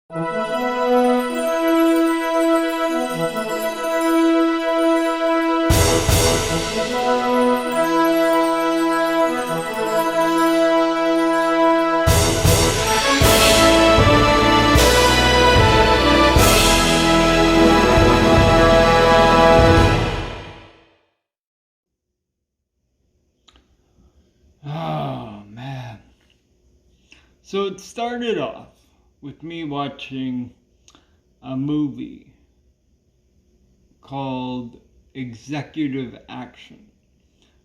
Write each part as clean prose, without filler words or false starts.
Oh man. So it started off with me watching a movie called Executive Action.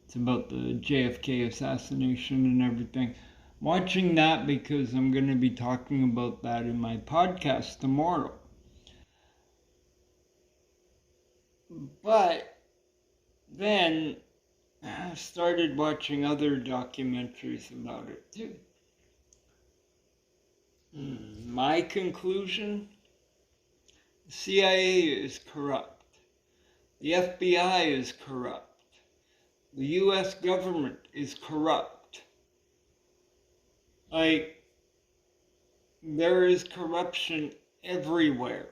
It's about the JFK assassination and everything. I'm watching that because I'm going to be talking about that in my podcast tomorrow. But then I started watching other documentaries about it too. My conclusion: the CIA is corrupt. The FBI is corrupt. The US government is corrupt. Like, there is corruption everywhere.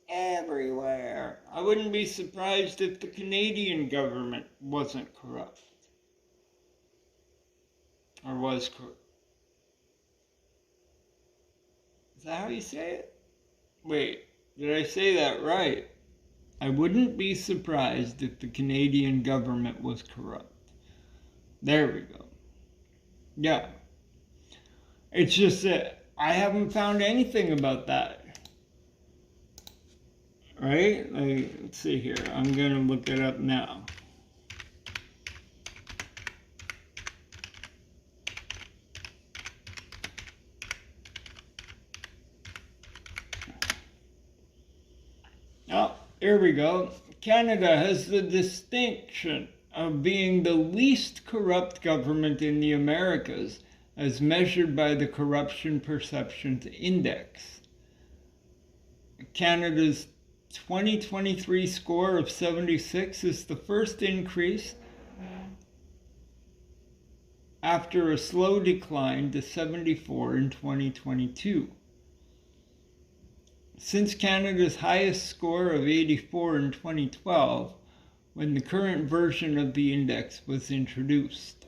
Everywhere. I wouldn't be surprised if the Canadian government wasn't corrupt. Or was corrupt. Is that how you say it? Wait, did I say that right? I wouldn't be surprised if the Canadian government was corrupt. There we go. Yeah. It's just that I haven't found anything about that. Right? Like, let's see here. I'm going to look it up now. Oh, here we go. Canada has the distinction of being the least corrupt government in the Americas as measured by the Corruption Perceptions Index. Canada's 2023 score of 76 is the first increase after a slow decline to 74 in 2022. Since Canada's highest score of 84 in 2012, when the current version of the index was introduced.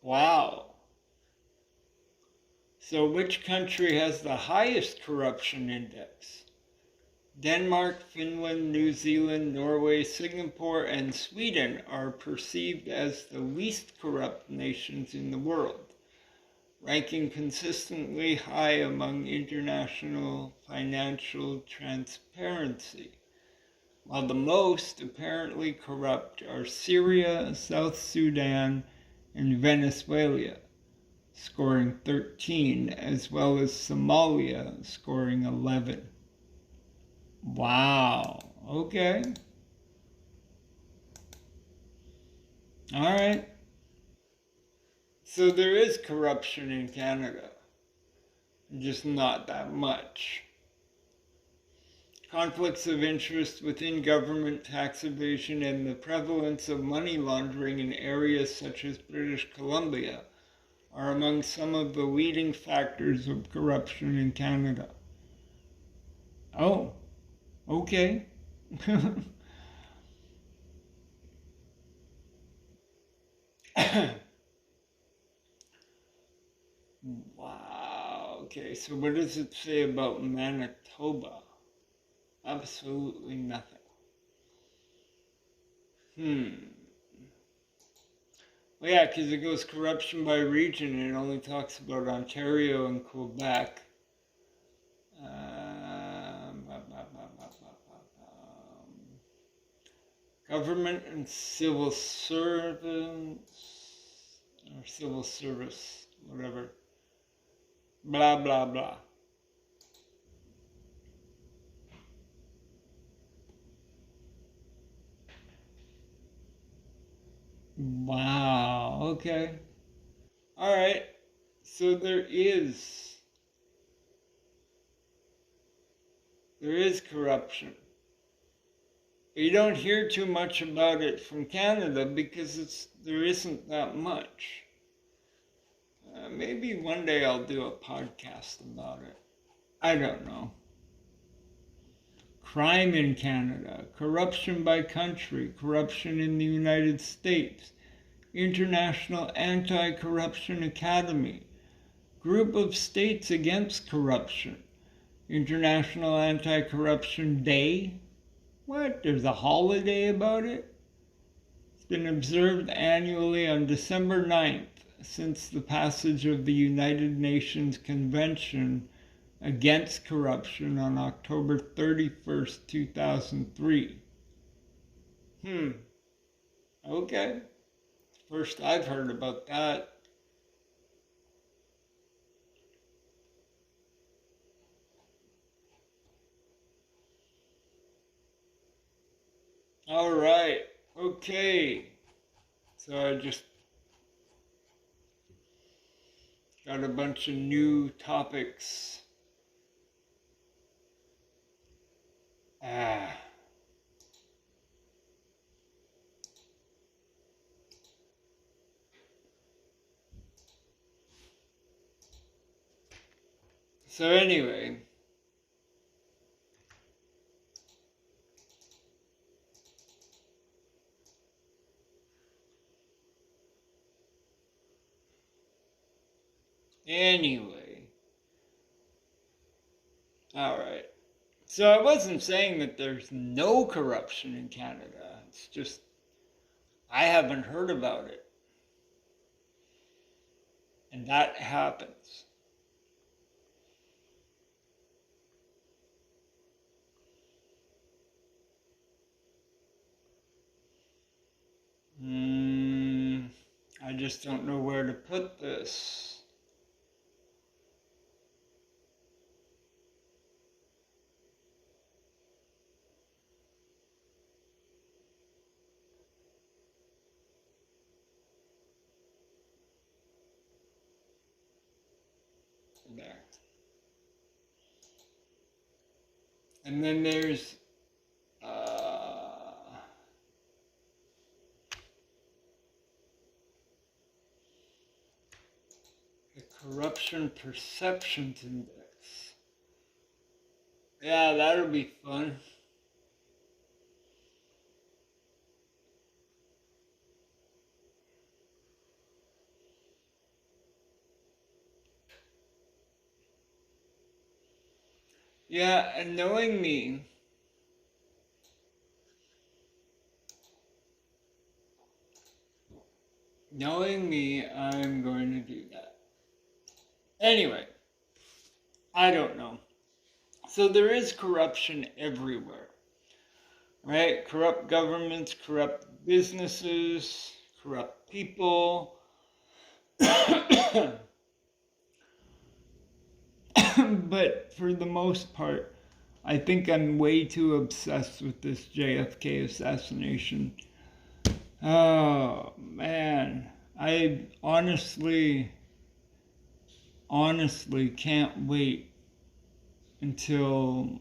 Wow. So which country has the highest corruption index? Denmark, Finland, New Zealand, Norway, Singapore, and Sweden are perceived as the least corrupt nations in the world, ranking consistently high among international financial transparency, while the most apparently corrupt are Syria, South Sudan, and Venezuela, scoring 13, as well as Somalia, scoring 11. Wow, okay. All right. So there is corruption in Canada, just not that much. Conflicts of interest within government, tax evasion, and the prevalence of money laundering in areas such as British Columbia are among some of the leading factors of corruption in Canada. Oh, okay. Wow, okay, so what does it say about Manitoba? Absolutely nothing. Well, yeah, because it goes corruption by region and it only talks about Ontario and Quebec. Government and civil servants, or civil service, whatever. Blah, blah, blah. Wow, okay. All right. So there is corruption. But you don't hear too much about it from Canada because there isn't that much. Maybe one day I'll do a podcast about it. I don't know. Crime in Canada, corruption by country, corruption in the United States, International Anti-Corruption Academy, Group of States Against Corruption, International Anti-Corruption Day. What? There's a holiday about it? It's been observed annually on December 9th since the passage of the United Nations Convention Against Corruption on October 31st, 2003. Okay. First I've heard about that. All right. Okay. So I just got a bunch of new topics. So anyway, all right. So I wasn't saying that there's no corruption in Canada. It's just I haven't heard about it. And that happens. I just don't know where to put this. There. And then there's the Corruption Perceptions Index. Yeah, that'll be fun. Yeah, and knowing me, I'm going to do that. Anyway, I don't know. So there is corruption everywhere, right? Corrupt governments, corrupt businesses, corrupt people. But for the most part, I think I'm way too obsessed with this JFK assassination. Oh, man. I honestly can't wait until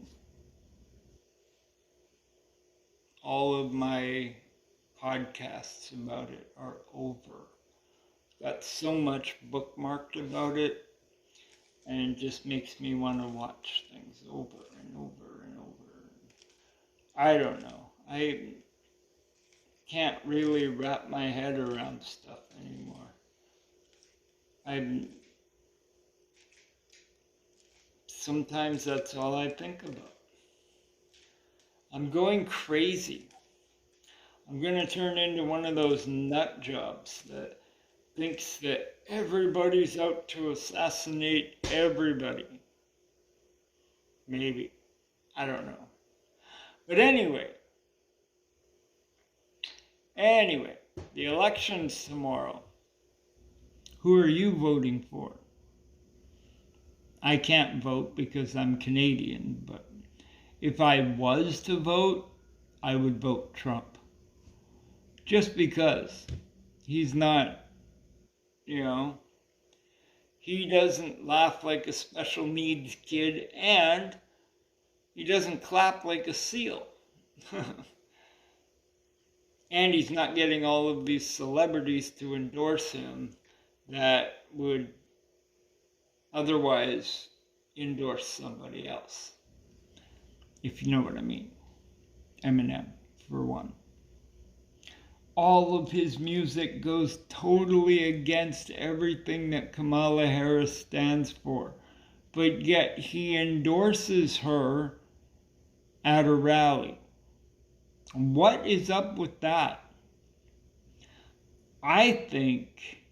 all of my podcasts about it are over. Got so much bookmarked about it, and it just makes me want to watch things over and over and over. I don't know. I can't really wrap my head around stuff anymore. Sometimes that's all I think about. I'm going crazy. I'm going to turn into one of those nut jobs that thinks that everybody's out to assassinate everybody. Maybe. I don't know. But anyway, the election's tomorrow. Who are you voting for? I can't vote because I'm Canadian, but if I was to vote, I would vote Trump. Just because he's not, he doesn't laugh like a special needs kid, and he doesn't clap like a seal. And he's not getting all of these celebrities to endorse him that would Otherwise, endorse somebody else. If you know what I mean. Eminem, for one. All of his music goes totally against everything that Kamala Harris stands for. But yet he endorses her at a rally. What is up with that? I think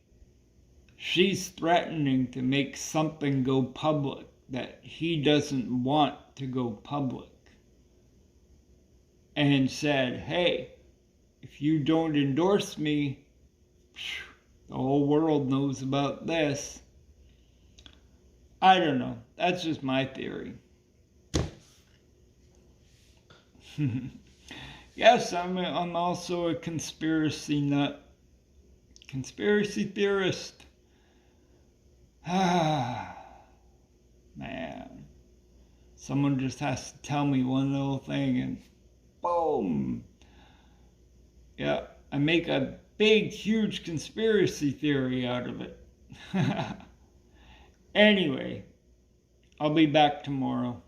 she's threatening to make something go public that he doesn't want to go public. And said, hey, if you don't endorse me, the whole world knows about this. I don't know. That's just my theory. Yes, I'm also a conspiracy nut. Conspiracy theorist. Ah, man. Someone just has to tell me one little thing and boom. Yeah, I make a big, huge conspiracy theory out of it. Anyway, I'll be back tomorrow.